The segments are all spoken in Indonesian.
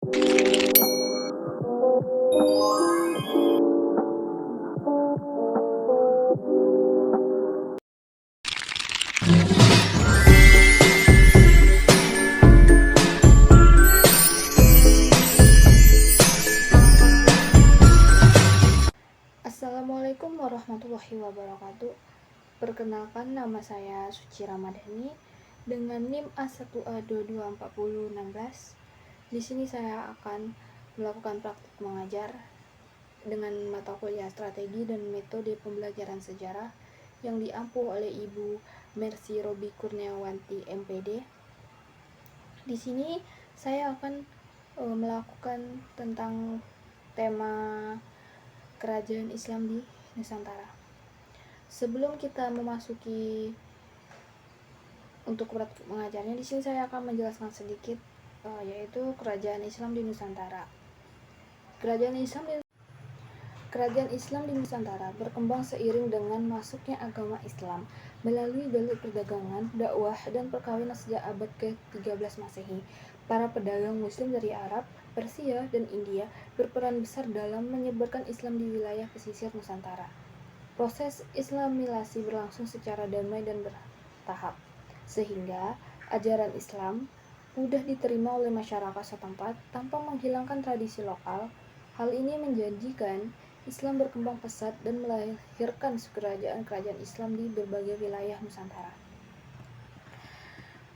Assalamualaikum warahmatullahi wabarakatuh. Perkenalkan, nama saya Suci Ramadhani dengan NIM A1A224016. Di sini saya akan melakukan praktik mengajar dengan mata kuliah strategi dan metode pembelajaran sejarah yang diampu oleh Ibu Mercy Robi Kurniawanti MPD. Di sini saya akan melakukan tentang tema kerajaan Islam di Nusantara. Sebelum kita memasuki untuk praktik mengajarnya, di sini saya akan menjelaskan sedikit yaitu kerajaan Islam di Nusantara. Kerajaan Islam di Nusantara berkembang seiring dengan masuknya agama Islam melalui jalur perdagangan, dakwah, dan perkawinan sejak abad ke-13 Masehi. Para pedagang Muslim dari Arab, Persia, dan India berperan besar dalam menyebarkan Islam di wilayah pesisir Nusantara. Proses Islamilasi berlangsung secara damai dan bertahap, sehingga ajaran Islam mudah diterima oleh masyarakat setempat tanpa menghilangkan tradisi lokal. Hal ini menjadikan Islam berkembang pesat dan melahirkan kerajaan-kerajaan Islam di berbagai wilayah Nusantara.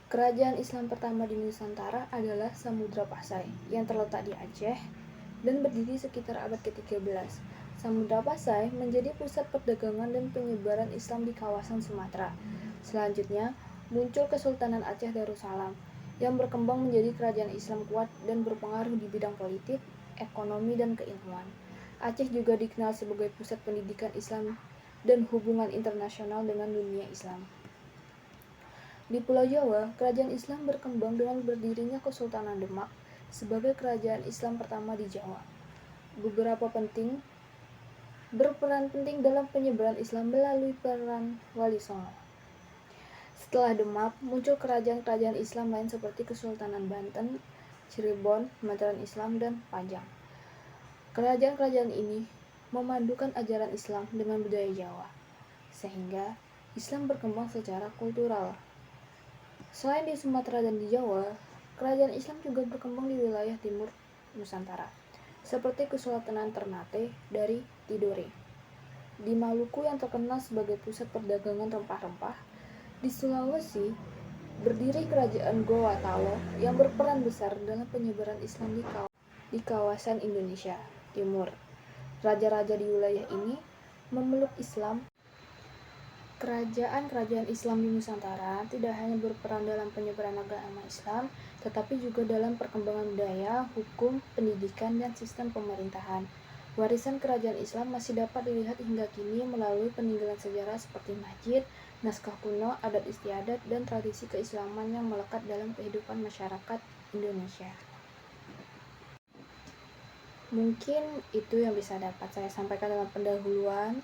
Kerajaan Islam pertama di Nusantara adalah Samudra Pasai yang terletak di Aceh dan berdiri sekitar abad ke-13. Samudra Pasai menjadi pusat perdagangan dan penyebaran Islam di kawasan Sumatera. Selanjutnya, muncul Kesultanan Aceh Darussalam yang berkembang menjadi kerajaan Islam kuat dan berpengaruh di bidang politik, ekonomi, dan keilmuan. Aceh juga dikenal sebagai pusat pendidikan Islam dan hubungan internasional dengan dunia Islam. Di Pulau Jawa, kerajaan Islam berkembang dengan berdirinya Kesultanan Demak sebagai kerajaan Islam pertama di Jawa. Berperan penting dalam penyebaran Islam melalui peran Wali Songo. Setelah Demak, muncul kerajaan-kerajaan Islam lain seperti Kesultanan Banten, Cirebon, Mataram Islam, dan Pajang. Kerajaan-kerajaan ini memadukan ajaran Islam dengan budaya Jawa, sehingga Islam berkembang secara kultural. Selain di Sumatera dan di Jawa, kerajaan Islam juga berkembang di wilayah timur Nusantara, seperti Kesultanan Ternate dari Tidore, di Maluku yang terkenal sebagai pusat perdagangan rempah-rempah. Di Sulawesi, berdiri kerajaan Gowatalo yang berperan besar dalam penyebaran Islam di kawasan Indonesia Timur. Raja-raja di wilayah ini memeluk Islam. Kerajaan-kerajaan Islam di Nusantara tidak hanya berperan dalam penyebaran agama Islam, tetapi juga dalam perkembangan budaya, hukum, pendidikan, dan sistem pemerintahan. Warisan kerajaan Islam masih dapat dilihat hingga kini melalui peninggalan sejarah seperti masjid, naskah kuno, adat istiadat, dan tradisi keislaman yang melekat dalam kehidupan masyarakat Indonesia. Mungkin itu yang bisa dapat saya sampaikan dalam pendahuluan.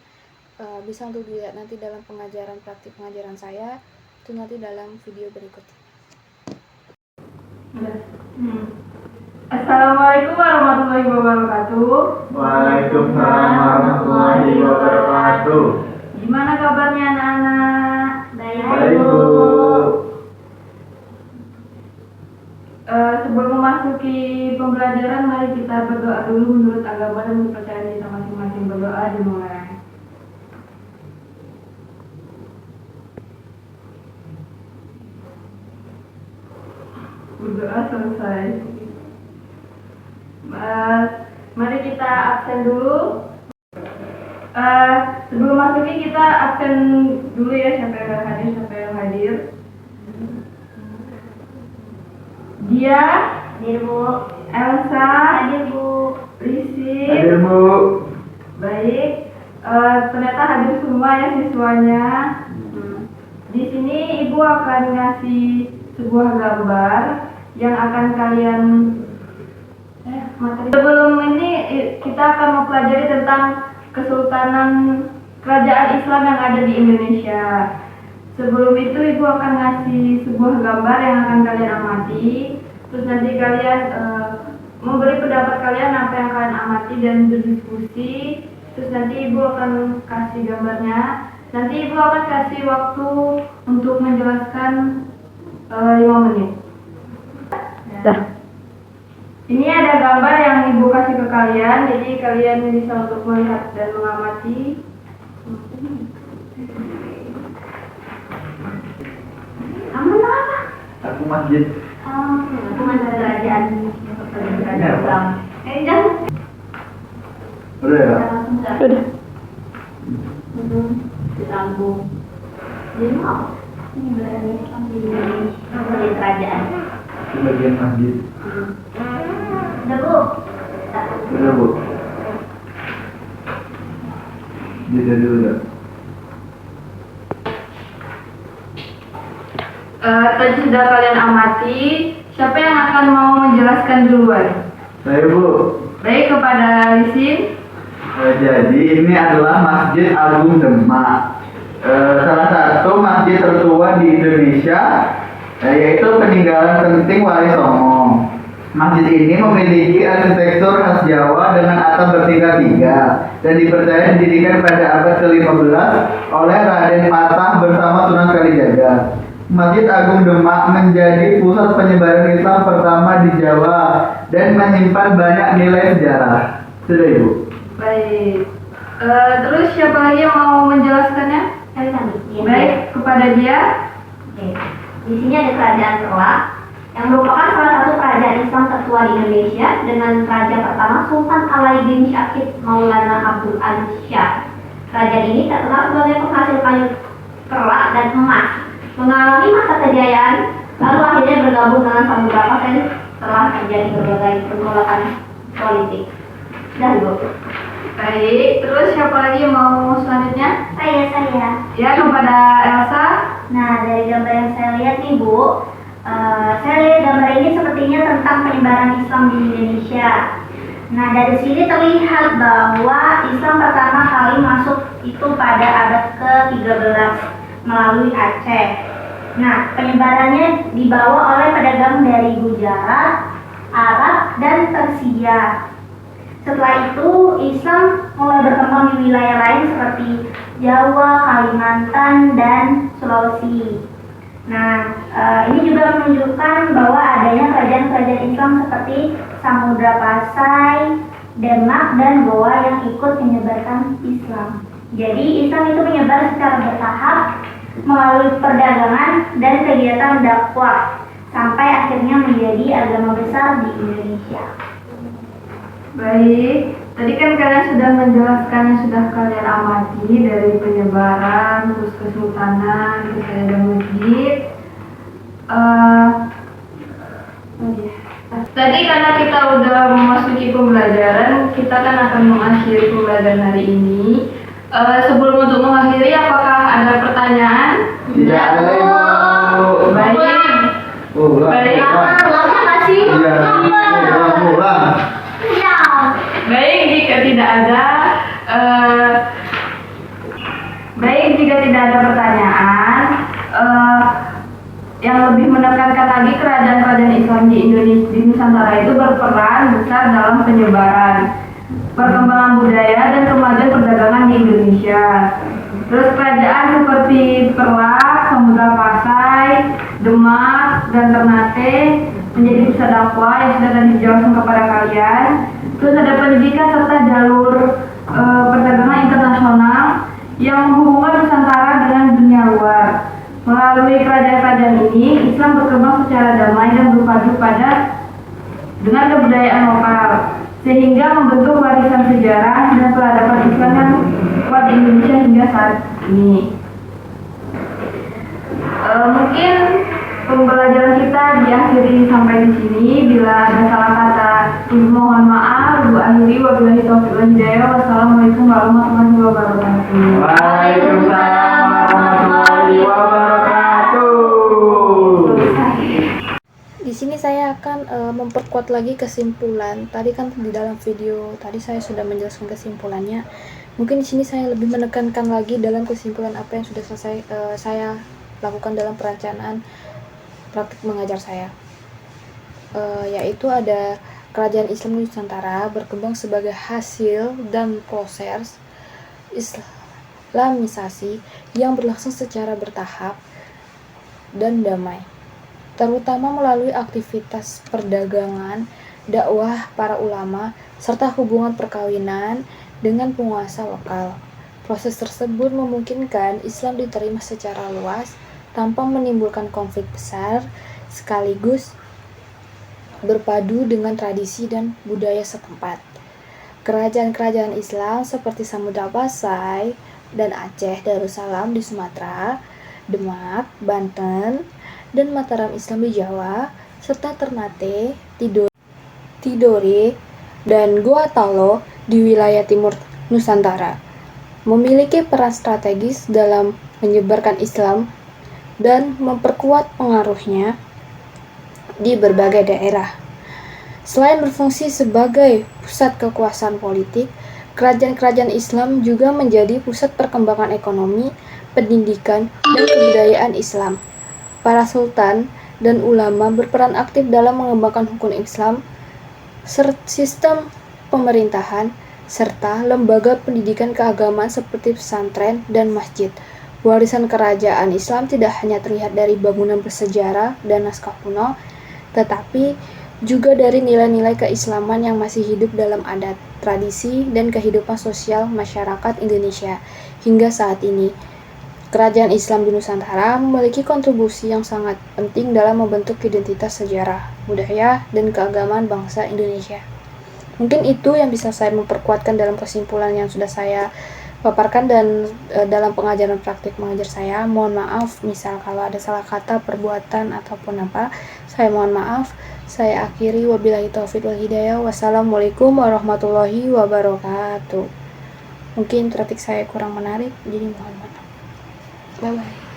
Bisa untuk dilihat nanti dalam praktik pengajaran saya itu nanti dalam video berikutnya. Assalamualaikum warahmatullahi wabarakatuh. Waalaikumsalam warahmatullahi wabarakatuh. Gimana kabarnya anak-anak? Baik, Bu. Sebelum memasuki pembelajaran, mari kita berdoa dulu menurut agama dan kepercayaan kita masing-masing. Berdoa dimulai. Berdoa selesai. Mari kita absen dulu. Sebelum masuk ini kita absen dulu ya, siapa yang hadir. Dia hadir, Bu. Elsa hadir, Bu. Risi Hadir, Bu. Baik. Ternyata hadir semua ya siswanya. Di sini Ibu akan ngasih sebuah gambar yang akan kalian materi. Sebelum ini kita akan mempelajari tentang Kesultanan Kerajaan Islam yang ada di Indonesia. Sebelum itu Ibu akan ngasih sebuah gambar yang akan kalian amati. Terus nanti kalian memberi amati dan berdiskusi. Terus nanti Ibu akan kasih gambarnya. Nanti Ibu akan kasih waktu untuk menjelaskan 5 menit. Dah. Ini ada gambar yang Ibu kasih ke kalian, jadi kalian bisa untuk melihat dan mengamati. Kamu apa? Aku masjid. Aku ada kerajaan. Jangan. Jangan. Udah ya? Udah. Disambung. Jadi mau? Ini berani di kerajaan. Itu bagian masjid. Udah Bu. Udah Bu. Jeda dulu dah. Tadi sudah kalian amati. Siapa yang akan mau menjelaskan duluan? Saya Bu. Baik, kepada Lisin. Jadi ini adalah Masjid Agung Demak. Salah satu masjid tertua di Indonesia, yaitu peninggalan penting Wali Songo. Masjid ini memiliki arsitektur khas Jawa dengan atap bertingkat-tingkat dan dipercaya didirikan pada abad ke-15 oleh Raden Patah bersama Sunan Kalijaga. Masjid Agung Demak menjadi pusat penyebaran Islam pertama di Jawa dan menyimpan banyak nilai sejarah. Sudah Ibu. Baik. Terus siapa lagi yang mau menjelaskannya? Kami. Baik, kepada dia. Oke. Di sini ada kerajaan Kerlak yang merupakan salah satu kerajaan Islam tertua di Indonesia dengan raja pertama Sultan Alaiddin Syahid Maulana Abdul Aziz Shah. Kerajaan ini terkenal sebagai penghasil kayu kerlak dan emas. Mengalami masa kejayaan, lalu akhirnya bergabung dengan Samudra Pasir setelah terjadi berbagai penolakan politik. Dan Bu. Baik, terus siapa lagi yang mau selanjutnya? Saya. Ya, kepada Elsa. Nah, dari gambar yang saya lihat nih Bu, saya lihat gambar ini sepertinya tentang penyebaran Islam di Indonesia. Nah, dari sini terlihat bahwa Islam pertama kali masuk itu pada abad ke-13 melalui Aceh. Nah, penyebarannya dibawa oleh pedagang dari Gujarat, Arab, dan Persia. Setelah itu, Islam mulai berkembang di wilayah lain seperti Jawa, Kalimantan, dan Sulawesi. Nah, ini juga menunjukkan bahwa adanya kerajaan-kerajaan Islam seperti Samudra Pasai, Demak, dan Goa yang ikut menyebarkan Islam. Jadi, Islam itu menyebar secara bertahap melalui perdagangan dan kegiatan dakwah sampai akhirnya menjadi agama besar di Indonesia. Baik, tadi kan kalian sudah menjelaskan yang sudah kalian amati dari penyebaran, terus kesultanan, terus ada masjid. Tadi karena kita udah memasuki pembelajaran, kita kan akan mengakhiri pembelajaran hari ini. Sebelum untuk mengakhiri, apakah ada pertanyaan? Tidak ada Ibu. Baik. Baik. Ulangnya masih? Iya. Pulang. Baik, jika tidak ada pertanyaan, yang lebih menekankan lagi kerajaan-kerajaan Islam di Indonesia, di Nusantara itu berperan besar dalam penyebaran, perkembangan budaya dan kemajuan perdagangan di Indonesia. Terus kerajaan seperti Perlak, Samudra Pasai, Demak, dan Ternate menjadi pusat dakwah yang sudah tadi dijelaskan kepada kalian. Terus ada pendidikan serta jalur perdagangan internasional yang menghubungkan Nusantara dengan dunia luar. Melalui kerajaan-kerajaan ini, Islam berkembang secara damai dan berpadu dengan kebudayaan lokal, sehingga membentuk warisan sejarah dan peradaban Islam yang kuat di Indonesia hingga saat ini. Mungkin pembelajaran kita diakhiri sampai di sini. Bila ada salah kata, mohon maaf. Akhiri wabillahi taufiq wal hidayah. Wassalamualaikum warahmatullahi wabarakatuh. Waalaikumsalam warahmatullahi wabarakatuh. Di sini saya akan memperkuat lagi kesimpulan. Tadi kan di dalam video tadi saya sudah menjelaskan kesimpulannya. Mungkin di sini saya lebih menekankan lagi dalam kesimpulan apa yang sudah selesai saya lakukan dalam perencanaan praktik mengajar saya. Yaitu ada kerajaan Islam Nusantara berkembang sebagai hasil dan proses Islamisasi yang berlangsung secara bertahap dan damai, terutama melalui aktivitas perdagangan, dakwah para ulama, serta hubungan perkawinan dengan penguasa lokal. Proses tersebut memungkinkan Islam diterima secara luas tanpa menimbulkan konflik besar, sekaligus berpadu dengan tradisi dan budaya setempat. Kerajaan-kerajaan Islam seperti Samudra Pasai dan Aceh Darussalam di Sumatera, Demak, Banten, dan Mataram Islam di Jawa, serta Ternate, Tidore, dan Goa Talo di wilayah timur Nusantara memiliki peran strategis dalam menyebarkan Islam dan memperkuat pengaruhnya di berbagai daerah. Selain berfungsi sebagai pusat kekuasaan politik, kerajaan-kerajaan Islam juga menjadi pusat perkembangan ekonomi, pendidikan, dan kebudayaan Islam. Para sultan dan ulama berperan aktif dalam mengembangkan hukum Islam, sistem pemerintahan, serta lembaga pendidikan keagamaan seperti pesantren dan masjid. Warisan kerajaan Islam tidak hanya terlihat dari bangunan bersejarah dan naskah kuno, tetapi juga dari nilai-nilai keislaman yang masih hidup dalam adat, tradisi, dan kehidupan sosial masyarakat Indonesia hingga saat ini. Kerajaan Islam di Nusantara memiliki kontribusi yang sangat penting dalam membentuk identitas sejarah, budaya, dan keagamaan bangsa Indonesia. Mungkin itu yang bisa saya memperkuatkan dalam kesimpulan yang sudah saya paparkan dan dalam pengajaran praktik mengajar saya. Mohon maaf misal kalau ada salah kata, perbuatan, ataupun apa, saya mohon maaf. Saya akhiri, wabillahi taufiq wal hidayah. Wassalamualaikum warahmatullahi wabarakatuh. Mungkin topik saya kurang menarik, jadi mohon maaf. Bye bye.